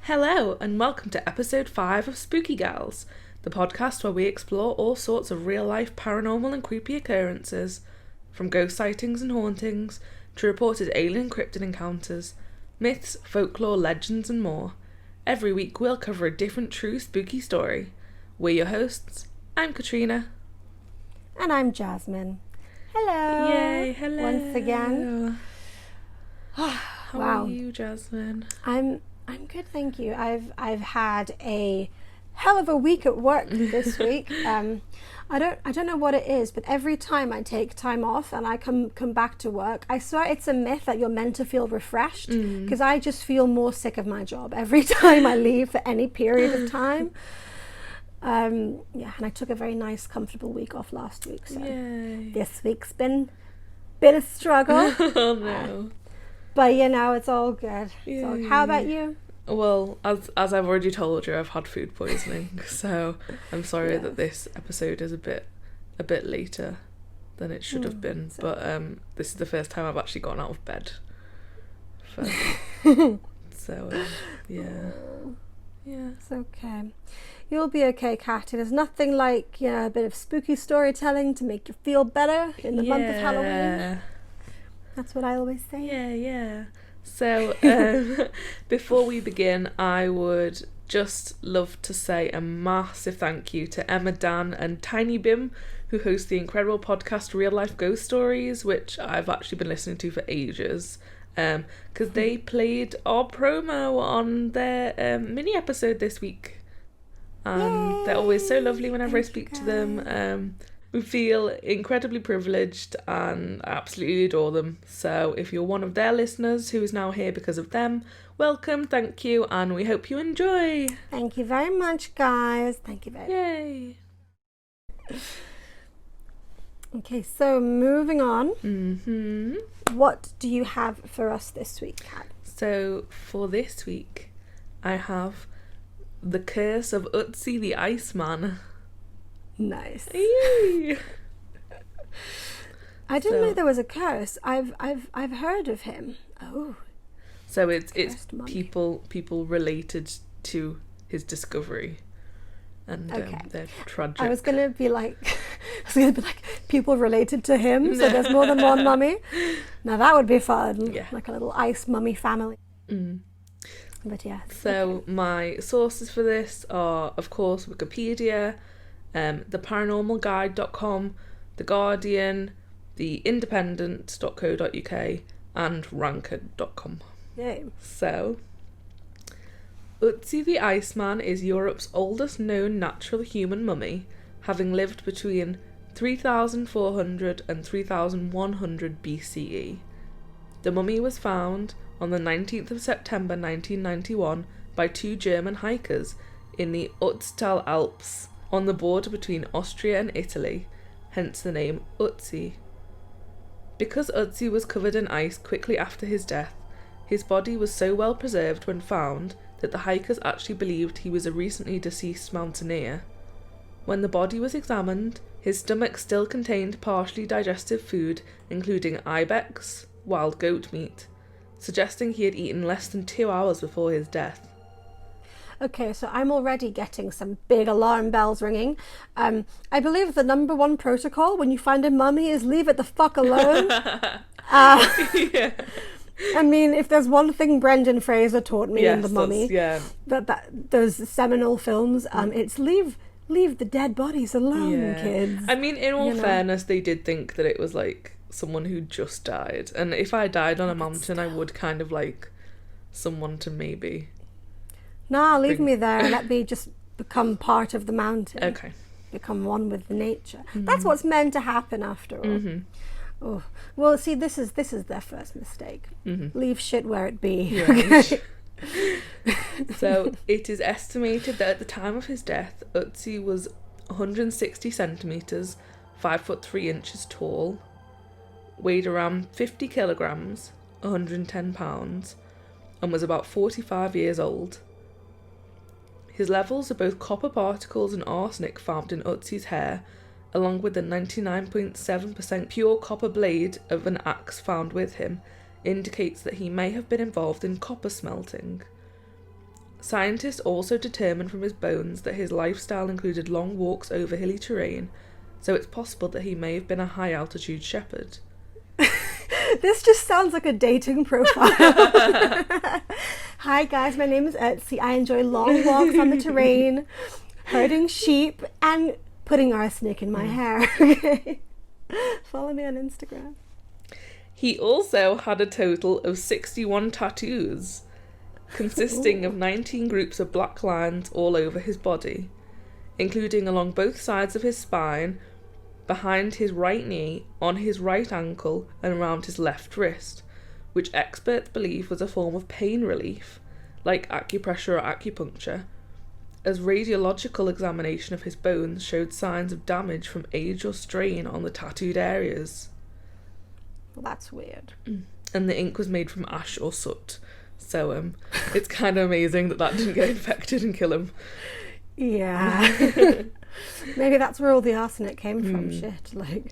Hello, and welcome to episode 5 of Spooky Gals, the podcast where we explore all sorts of real-life paranormal and creepy occurrences, from ghost sightings and hauntings to reported alien cryptid encounters, myths, folklore, legends, and more. Every week we'll cover a different true spooky story. We're your hosts. I'm Katrina. And I'm Jasmine. Hello. Yay, hello. Once again. How Wow. are you, Jasmine? I'm good, thank you. I've had a hell of a week at work this week. I don't know what it is, but every time I take time off and I come back to work, I swear it's a myth that you're meant to feel refreshed, because I just feel more sick of my job every time I leave for any period of time. And I took a very nice, comfortable week off last week, so Yay. this week's been a struggle. Oh no. But it's all good. How about you? Well, as I've already told you, I've had food poisoning, so I'm sorry that this episode is a bit later than it should have been. But this is the first time I've actually gotten out of bed. So It's okay. You'll be okay, Katy. There's nothing like a bit of spooky storytelling to make you feel better in the month of Halloween. That's what I always say. Yeah. So, before we begin, I would just love to say a massive thank you to Emma, Dan and Tiny Bim, who host the incredible podcast Real Life Ghost Stories, which I've actually been listening to for ages, because they played our promo on their mini episode this week. And they're always so lovely whenever I speak to them. We feel incredibly privileged and I absolutely adore them. So if you're one of their listeners who is now here because of them, welcome, thank you, and we hope you enjoy. Thank you very much, guys. Thank you very much. Yay. Okay, so moving on. What do you have for us this week, Kat? So for this week, I have The Curse of Ötzi the Iceman. Nice. Yay. I didn't know there was a curse. I've heard of him. Oh. So it's mummy. people related to his discovery, and they're tragic. I was gonna be like people related to him. So there's more than one mummy. Now that would be fun. Yeah. Like a little ice mummy family. But yeah. So my sources for this are, of course, Wikipedia, theparanormalguide.com, The Guardian, theindependent.co.uk, and Ranker.com. Yay. So, Ötzi the Iceman is Europe's oldest known natural human mummy, having lived between 3,400 and 3,100 BCE. The mummy was found on the 19th of September 1991 by two German hikers in the Ötztal Alps, on the border between Austria and Italy, hence the name Ötzi. Because Ötzi was covered in ice quickly after his death, his body was so well preserved when found that the hikers actually believed he was a recently deceased mountaineer. When the body was examined, his stomach still contained partially digested food, including ibex, wild goat meat, suggesting he had eaten less than 2 hours before his death. Okay, so I'm already getting some big alarm bells ringing. I believe the number one protocol when you find a mummy is leave it the fuck alone. Yeah. I mean, if there's one thing Brendan Fraser taught me in The Mummy, that those seminal films, it's leave the dead bodies alone, kids. I mean, in all fairness, they did think that it was like someone who just died. And if I died on a mountain, I would kind of like someone to maybe... Nah, leave me there and let me just become part of the mountain. Okay. Become one with nature. That's what's meant to happen after all. Oh, well, see, this is their first mistake. Leave shit where it be. Yeah. Okay. So it is estimated that at the time of his death, Ötzi was 160 centimetres, 5'3" tall, weighed around 50 kilograms, 110 pounds, and was about 45 years old. His levels of both copper particles and arsenic found in Ötzi's hair, along with the 99.7% pure copper blade of an axe found with him, indicates that he may have been involved in copper smelting. Scientists also determined from his bones that his lifestyle included long walks over hilly terrain, so it's possible that he may have been a high-altitude shepherd. This just sounds like a dating profile. Hi guys, my name is Ötzi. I enjoy long walks on the terrain, herding sheep, and putting arsenic in my hair. Follow me on Instagram. He also had a total of 61 tattoos, consisting of 19 groups of black lines all over his body, including along both sides of his spine, behind his right knee, on his right ankle, and around his left wrist, which experts believe was a form of pain relief, like acupressure or acupuncture, as radiological examination of his bones showed signs of damage from age or strain on the tattooed areas. Well, that's weird. And the ink was made from ash or soot, so it's kind of amazing that didn't get infected and kill him. Yeah. Maybe that's where all the arsenic came from. Shit, like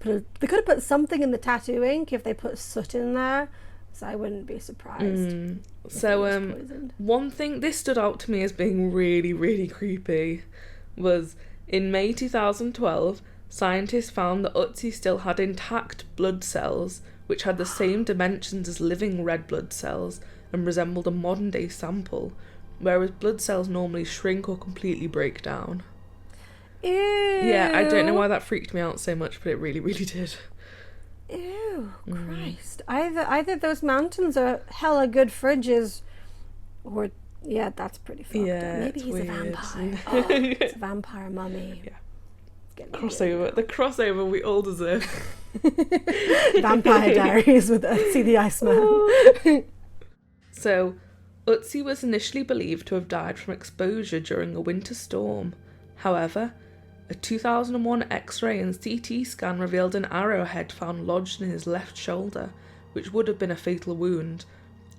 they could have put something in the tattoo ink if they put soot in there, so I wouldn't be surprised. So one thing this stood out to me as being really, really creepy was in May 2012, scientists found that Ötzi still had intact blood cells which had the same dimensions as living red blood cells and resembled a modern day sample, whereas blood cells normally shrink or completely break down. Ew. Yeah, I don't know why that freaked me out so much, but it really, really did. Ew, Christ. Either those mountains are hella good fridges, or, yeah, that's pretty fucked up. Maybe he's weird. A vampire. Oh, it's a vampire mummy. Yeah. Crossover. The crossover we all deserve. Vampire Diaries with Ötzi the Iceman. So, Ötzi was initially believed to have died from exposure during a winter storm. However, a 2001 X-ray and CT scan revealed an arrowhead found lodged in his left shoulder, which would have been a fatal wound,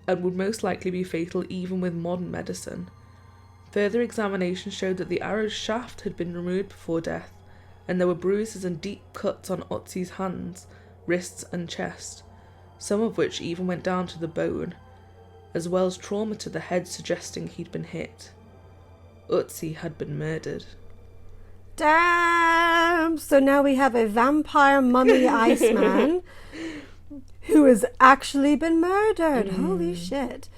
and would most likely be fatal even with modern medicine. Further examination showed that the arrow's shaft had been removed before death, and there were bruises and deep cuts on Ötzi's hands, wrists and chest, some of which even went down to the bone, as well as trauma to the head suggesting he'd been hit. Ötzi had been murdered. Damn! So now we have a vampire mummy Iceman who has actually been murdered. Holy shit.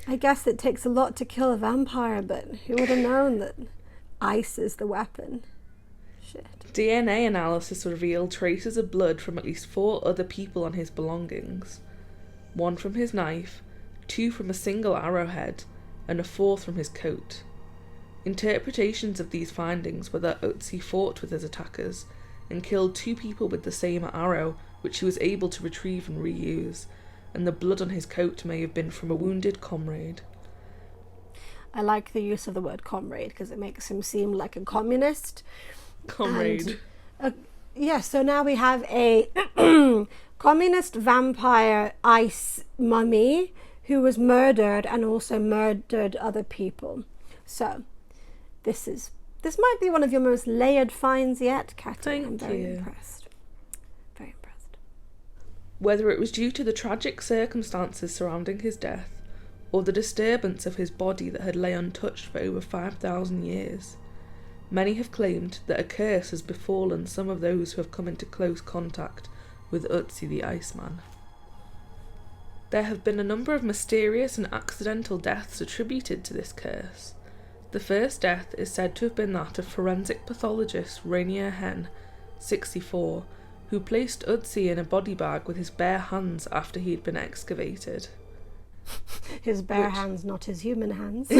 I guess it takes a lot to kill a vampire, but who would have known that ice is the weapon? Shit. DNA analysis revealed traces of blood from at least 4 other people on his belongings. 1 from his knife, 2 from a single arrowhead, and a 4th from his coat. Interpretations of these findings were that Ötzi fought with his attackers and killed 2 people with the same arrow, which he was able to retrieve and reuse, and the blood on his coat may have been from a wounded comrade. I like the use of the word comrade because it makes him seem like a communist. Comrade. So now we have a communist vampire ice mummy who was murdered and also murdered other people. So this might be one of your most layered finds yet, Katrina. I'm very impressed. Very impressed. Whether it was due to the tragic circumstances surrounding his death, or the disturbance of his body that had lay untouched for over 5,000 years, many have claimed that a curse has befallen some of those who have come into close contact with Ötzi the Iceman. There have been a number of mysterious and accidental deaths attributed to this curse. The first death is said to have been that of forensic pathologist Rainier Hen, 64, who placed Ötzi in a body bag with his bare hands after he had been excavated. His bare hands, not his human hands.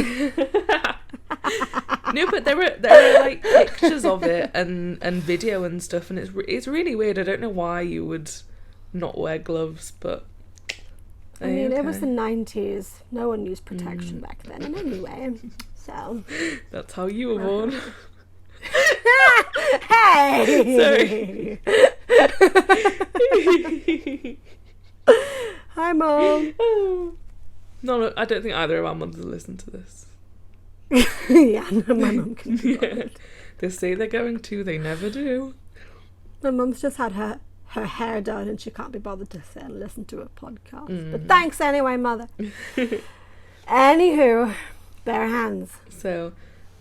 No, but there are like pictures of it and video and stuff, and it's really weird. I don't know why you would not wear gloves, but I mean, it was the 90s. No one used protection back then, and anyway, so that's how you were born. Hey! Sorry. Hi, Mom. No, I don't think either of our mothers listen to this. Yeah, no, my mum can be bothered. They say they're going to, they never do. My mum's just had her hair done and she can't be bothered to sit and listen to a podcast. But thanks anyway, Mother. Anywho, bare hands. So,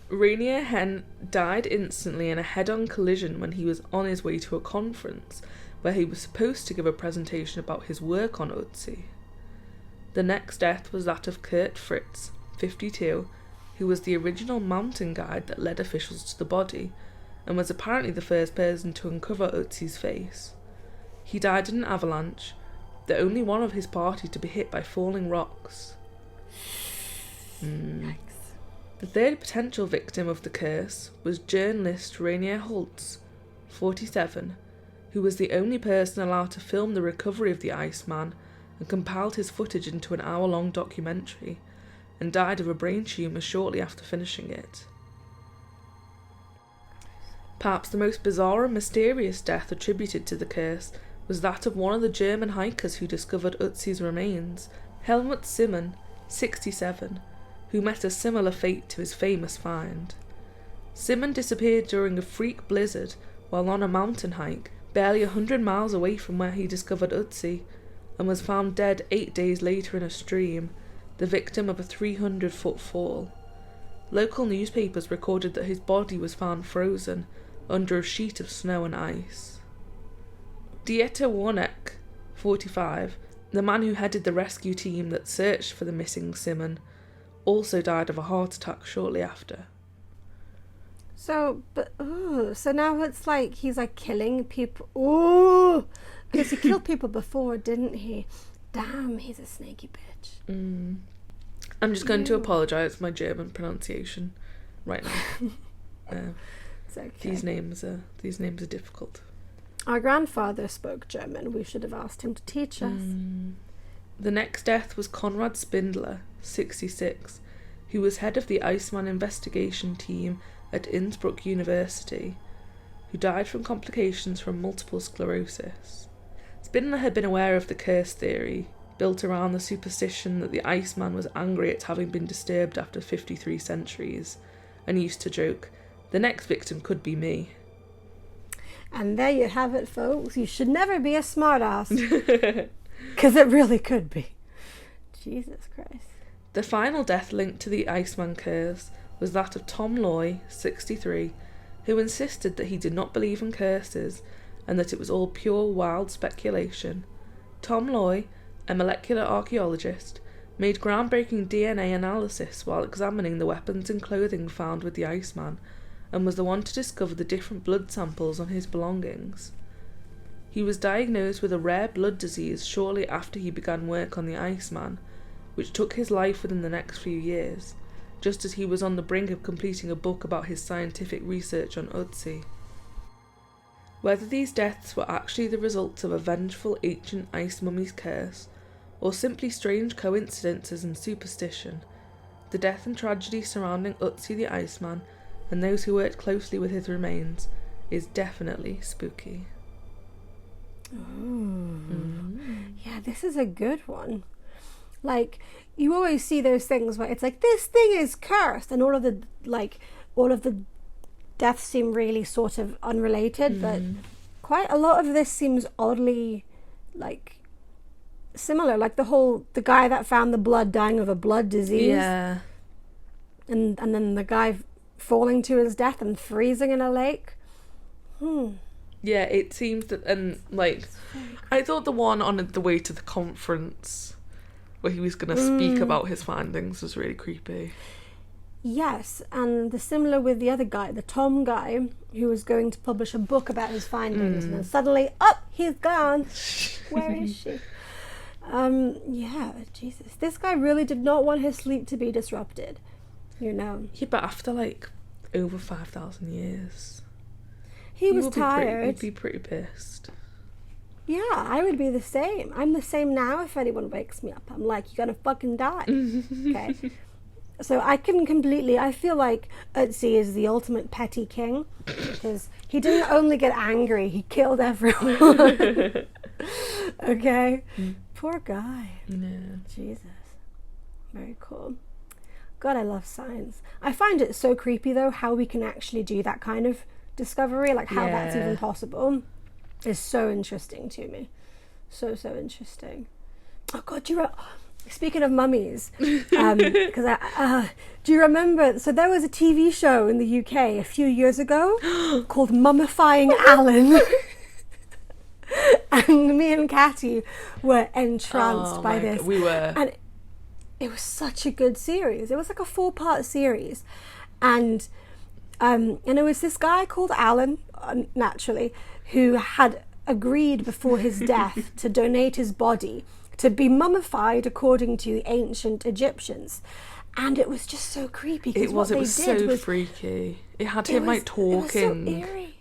Rainier Hen died instantly in a head-on collision when he was on his way to a conference where he was supposed to give a presentation about his work on Ötzi. The next death was that of Kurt Fritz, 52, who was the original mountain guide that led officials to the body, and was apparently the first person to uncover Ötzi's face. He died in an avalanche, the only one of his party to be hit by falling rocks. Yikes. The third potential victim of the curse was journalist Rainier Holtz, 47, who was the only person allowed to film the recovery of the Iceman and compiled his footage into an hour-long documentary, and died of a brain tumour shortly after finishing it. Perhaps the most bizarre and mysterious death attributed to the curse was that of one of the German hikers who discovered Ötzi's remains, Helmut Simon, 67, who met a similar fate to his famous find. Simon disappeared during a freak blizzard while on a mountain hike, barely 100 miles away from where he discovered Ötzi, and was found dead 8 days later in a stream, the victim of a 300-foot fall. Local newspapers recorded that his body was found frozen under a sheet of snow and ice. Dieter Warneck, 45, the man who headed the rescue team that searched for the missing Simon, also died of a heart attack shortly after. So now it's like he's like killing people. Ooh, because he killed people before, didn't he? Damn, he's a snaky bitch. I'm just going to apologise for my German pronunciation right now. It's okay. These names are difficult. Our grandfather spoke German. We should have asked him to teach us. The next death was Konrad Spindler, 66, who was head of the Iceman investigation team at Innsbruck University, who died from complications from multiple sclerosis. Spindler had been aware of the curse theory, built around the superstition that the Iceman was angry at having been disturbed after 53 centuries, and used to joke, "The next victim could be me." And there you have it, folks. You should never be a smartass. Because it really could be. Jesus Christ. The final death linked to the Iceman curse was that of Tom Loy, 63, who insisted that he did not believe in curses and that it was all pure wild speculation. Tom Loy, a molecular archaeologist, made groundbreaking DNA analysis while examining the weapons and clothing found with the Iceman, and was the one to discover the different blood samples on his belongings. He was diagnosed with a rare blood disease shortly after he began work on the Iceman, which took his life within the next few years, just as he was on the brink of completing a book about his scientific research on Ötzi. Whether these deaths were actually the results of a vengeful ancient ice mummy's curse, or simply strange coincidences and superstition, the death and tragedy surrounding Ötzi the Iceman and those who worked closely with his remains is definitely spooky. Yeah, this is a good one. Like, you always see those things where it's like, this thing is cursed, and all of the deaths seem really sort of unrelated, but quite a lot of this seems oddly like similar, like the guy that found the blood dying of a blood disease, and then the guy falling to his death and freezing in a lake. Yeah, it seems that, and like, I thought the one on the way to the conference where he was going to speak about his findings was really creepy. Yes, and the similar with the other guy, the Tom guy, who was going to publish a book about his findings, and then suddenly, he's gone. Where is she? Yeah, Jesus. This guy really did not want his sleep to be disrupted, you know. Yeah, but after like over 5,000 years, he was tired. He'd be pretty pissed. Yeah, I would be the same. I'm the same now. If anyone wakes me up, I'm like, you're gonna fucking die. Okay. So I feel like Ötzi is the ultimate petty king, because he didn't only get angry, he killed everyone. Okay. Poor guy. Yeah. Jesus. Very cool. God, I love science. I find it so creepy though how we can actually do that kind of discovery, like how that's even possible, is so interesting to me. So interesting. Oh God, speaking of mummies, because do you remember? So there was a TV show in the UK a few years ago called Mummifying Alan. And me and Catty were entranced by this. We were. And it was such a good series. It was like a 4-part series. And it was this guy called Alan, naturally, who had agreed before his death to donate his body to be mummified according to the ancient Egyptians. And it was just so creepy. It was so freaky. It had him like talking. It was so eerie.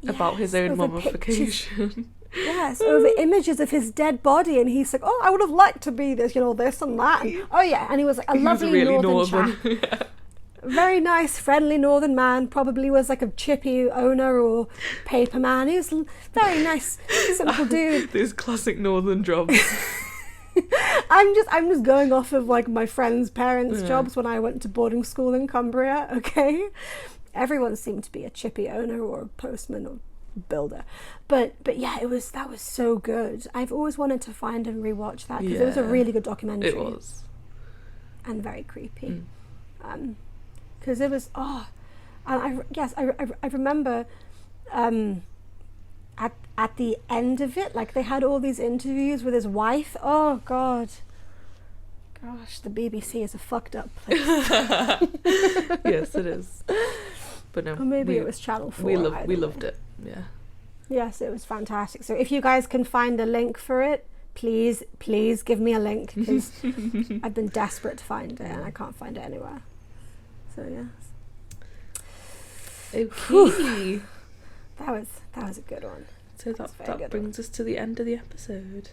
About his own mummification. Yes, over images of his dead body, and he's like, "Oh, I would have liked to be this, this and that." And, oh yeah, and he was like a lovely really northern chap. Yeah. Very nice, friendly northern man. Probably was like a chippy owner or paper man. He was a very nice, simple dude. Those classic northern jobs. I'm just going off of like my friends' parents' jobs when I went to boarding school in Cumbria. Okay. Everyone seemed to be a chippy owner or a postman or builder, but yeah, that was so good. I've always wanted to find and rewatch that because it was a really good documentary. It was, and very creepy. Because it was I remember at the end of it, like they had all these interviews with his wife. Oh God. Gosh, the BBC is a fucked up place. Yes, it is. But no, or maybe it was Channel 4. We loved it. Yeah. Yes, it was fantastic. So if you guys can find a link for it, please give me a link, because I've been desperate to find it and I can't find it anywhere. So yes. Okay. That was a good one. So that brings us to the end of the episode.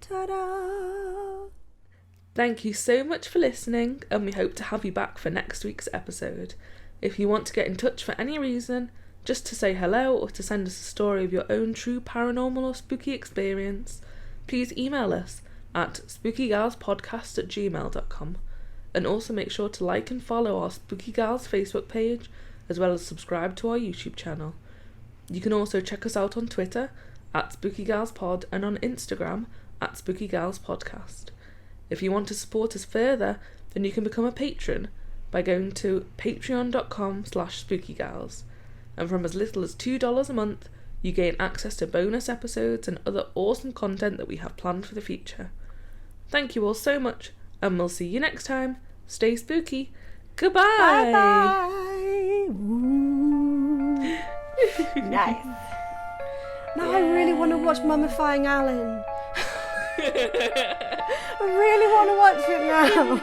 Ta-da! Thank you so much for listening, and we hope to have you back for next week's episode. If you want to get in touch for any reason, just to say hello or to send us a story of your own true paranormal or spooky experience, please email us at spookygalspodcast@gmail.com, and also make sure to like and follow our Spooky Gals Facebook page, as well as subscribe to our YouTube channel. You can also check us out on Twitter at SpookyGalsPod and on Instagram at SpookyGalsPodcast. If you want to support us further, then you can become a patron by going to patreon.com/SpookyGals, and from as little as $2 a month, you gain access to bonus episodes and other awesome content that we have planned for the future. Thank you all so much, and we'll see you next time. Stay spooky. Goodbye. Bye-bye. Nice. Now I really want to watch Mummifying Alan. I really want to watch it now.